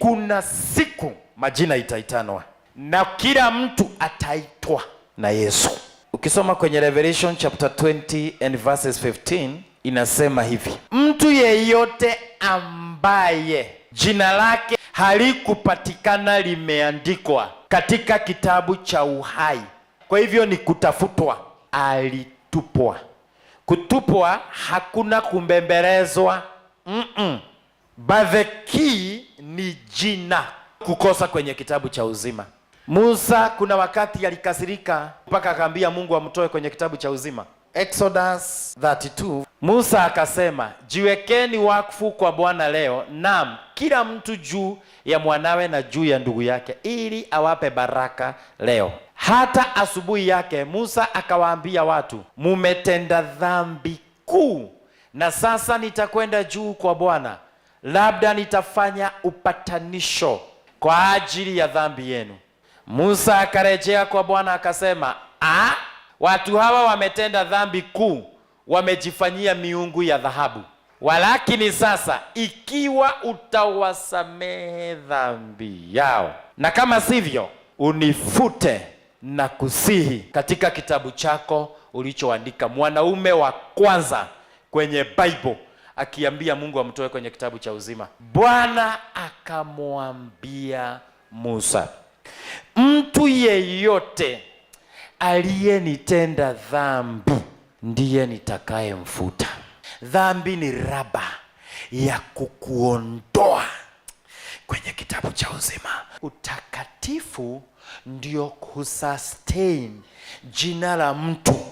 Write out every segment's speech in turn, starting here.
kuna siku majina itaitanwa na kila mtu ataitwa na Yesu. Ukisoma kwenye Revelation chapter 20 and verses 15 inasema hivi: mtu yeyote ambaye jina lake halikupatikana limeandikwa katika kitabu cha uhai, kwa hivyo ni kutafutwa, alitupwa. Kutupwa hakuna kumbembelezwa. But the key ni jina kukosa kwenye kitabu cha uzima. Musa kuna wakati alikasirika mpaka akaambia Mungu amtoe kwenye kitabu cha uzima. Exodus 32, Musa akasema, jiwekeni wakfu kwa Bwana leo, naam kila mtu juu ya mwanawe na juu ya ndugu yake, ili awape baraka leo. Hata asubuhi yake Musa akawaambia watu, mumetenda dhambi kuu, na sasa nitakwenda juu kwa Bwana, labda nitafanya upatanisho kwa ajili ya dhambi yenu. Musa akarejea kwa Bwana akasema, watu hawa wametenda dhambi kuu, wamejifanyia miungu ya dhahabu. Walakini sasa ikiwa utawasamehe dhambi yao, na kama sivyo unifute na kusihi katika kitabu chako ulichoandika. Mwanaume wa kwanza kwenye Bible akiambia Mungu amtoe kwenye kitabu cha uzima. Bwana akamwambia Musa, mtu yeyote aliyenitenda dhambi ndiye nitakayemfuta. Dhambi ni raba ya kukuondoa kwenye kitabu cha uzima. Utakatifu ndio kusustain jina la mtu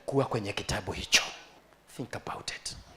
kuwa kwenye kitabu hicho. Think about it.